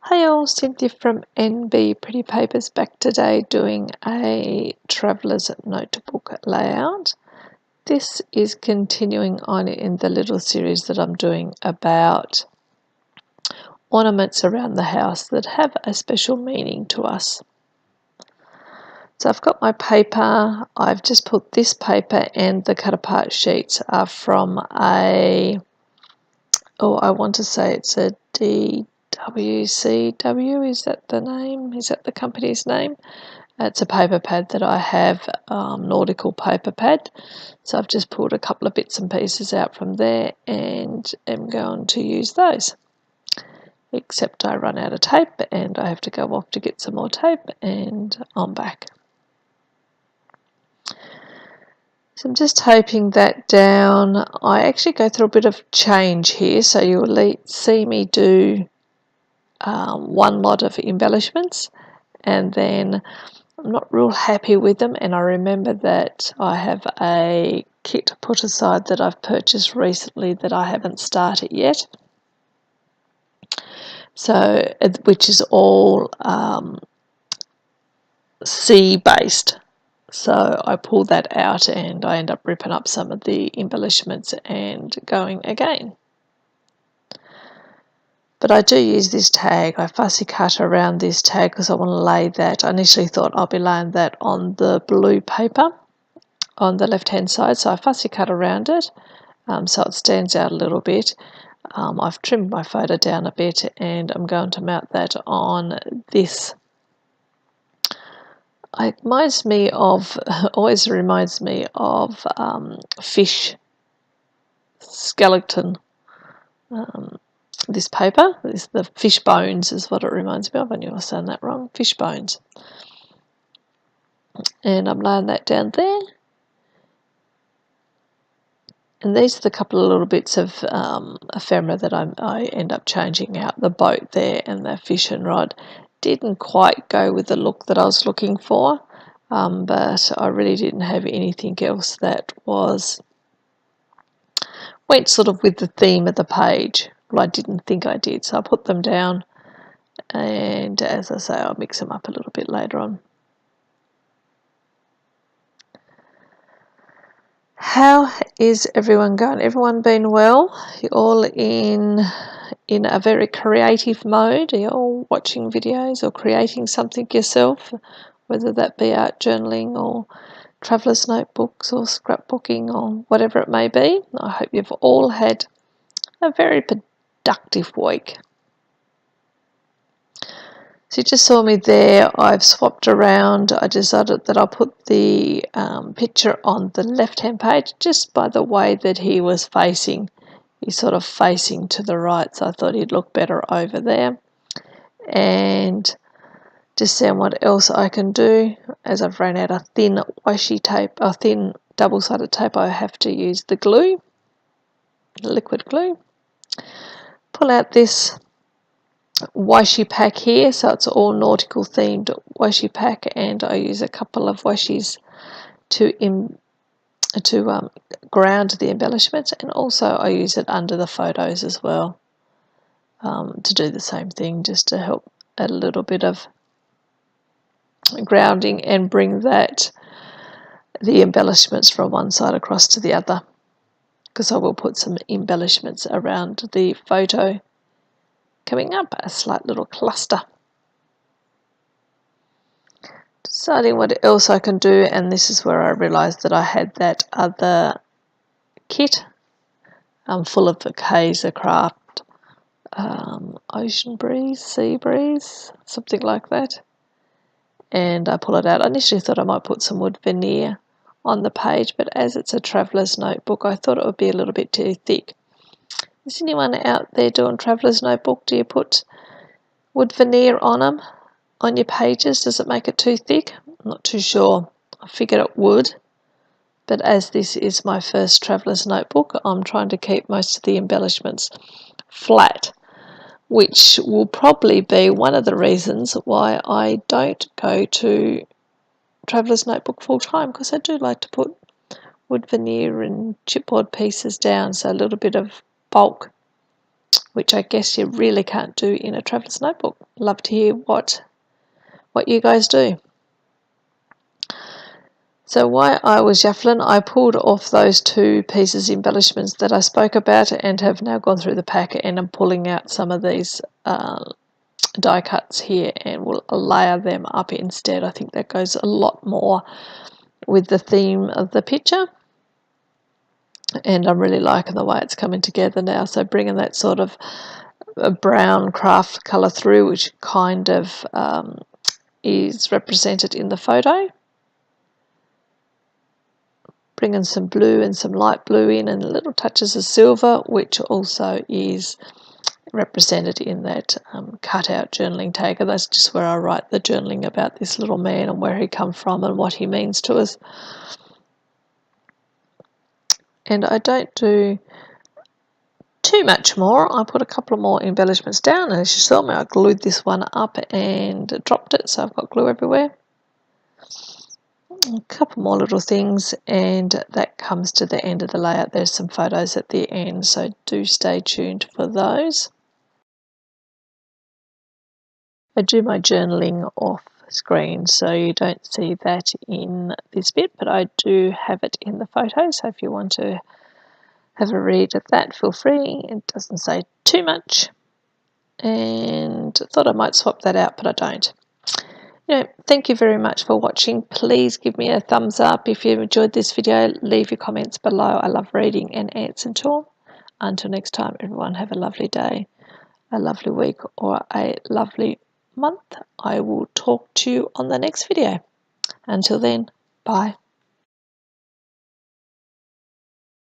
Hi all, Cynthia from NB Pretty Papers back today doing a traveller's notebook layout. This is continuing on in the little series that I'm doing about ornaments around the house that have a special meaning to us. So I've got my paper. I've just put this paper and the cut apart sheets are from I want to say it's a WCW, is that the name? Is that the company's name? It's a paper pad that I have, nautical paper pad. So I've just pulled a couple of bits and pieces out from there and am going to use those. Except I run out of tape and I have to go off to get some more tape and I'm back. So I'm just taping that down. I actually go through a bit of change here, so you'll see me do one lot of embellishments and then I'm not real happy with them, and I remember that I have a kit put aside that I've purchased recently that I haven't started yet, so which is all sea based. So I pull that out and I end up ripping up some of the embellishments and going again. But I do use this tag. I fussy cut around this tag because I want to lay that. I initially thought I'll be laying that on the blue paper on the left hand side, so I fussy cut around it so it stands out a little bit. I've trimmed my photo down a bit and I'm going to mount that on this. It always reminds me of fish skeleton. This paper, the fish bones is what it reminds me of. I knew I was saying that wrong. Fish bones. And I'm laying that down there. And these are the couple of little bits of ephemera that I end up changing out. The boat there and the fishing rod didn't quite go with the look that I was looking for, but I really didn't have anything else that went sort of with the theme of the page. Well, I didn't think I did, so I put them down, and as I say, I'll mix them up a little bit later on. How is everyone going? Everyone been well? You're all in a very creative mode? Are you all watching videos or creating something yourself, whether that be art journaling or traveller's notebooks or scrapbooking or whatever it may be? I hope you've all had a very productive week. So you just saw me there. I've swapped around. I decided that I'll put the picture on the left-hand page just by the way that he was facing. He's sort of facing to the right, so I thought he'd look better over there. And just seeing what else I can do. As I've run out of thin washi tape, or thin double-sided tape, I have to use the glue, liquid glue. Pull out this washi pack here, so it's all nautical themed washi pack, and I use a couple of washis to ground the embellishments, and also I use it under the photos as well to do the same thing, just to help add a little bit of grounding and bring the embellishments from one side across to the other, because I will put some embellishments around the photo coming up, a slight little cluster. Deciding what else I can do, and this is where I realised that I had that other kit full of the Kaiser Craft Ocean Breeze, Sea Breeze, something like that. And I pull it out. I initially thought I might put some wood veneer on the page, but as it's a traveller's notebook, I thought it would be a little bit too thick. Is anyone out there doing traveller's notebook? Do you put wood veneer on them, on your pages? Does it make it too thick? I'm not too sure. I figured it would, but as this is my first traveller's notebook, I'm trying to keep most of the embellishments flat, which will probably be one of the reasons why I don't go to traveller's notebook full time, because I do like to put wood veneer and chipboard pieces down, so a little bit of bulk which I guess you really can't do in a traveller's notebook. Love to hear what you guys do. So while I was shuffling, I pulled off those 2 pieces embellishments that I spoke about and have now gone through the pack, and I'm pulling out some of these die cuts here and we'll layer them up instead. I think that goes a lot more with the theme of the picture, and I'm really liking the way it's coming together now. So bringing that sort of a brown craft colour through, which kind of is represented in the photo. Bringing some blue and some light blue in, and little touches of silver, which also is represented in that cutout journaling tag. And that's just where I write the journaling about this little man and where he come from and what he means to us. And I don't do too much more. I put a couple of more embellishments down, and as you saw me, I glued this one up and dropped it, so I've got glue everywhere. A couple more little things, and that comes to the end of the layout. There's some photos at the end, so do stay tuned for those. I do my journaling off screen, so you don't see that in this bit, but I do have it in the photo, so if you want to have a read of that, feel free. It doesn't say too much, and I thought I might swap that out, but I don't. Thank you very much for watching. Please give me a thumbs up if you enjoyed this video. Leave your comments below. I love reading and answering to them. Until next time, everyone, have a lovely day, a lovely week, or a lovely month. I will talk to you on the next video. Until then, bye.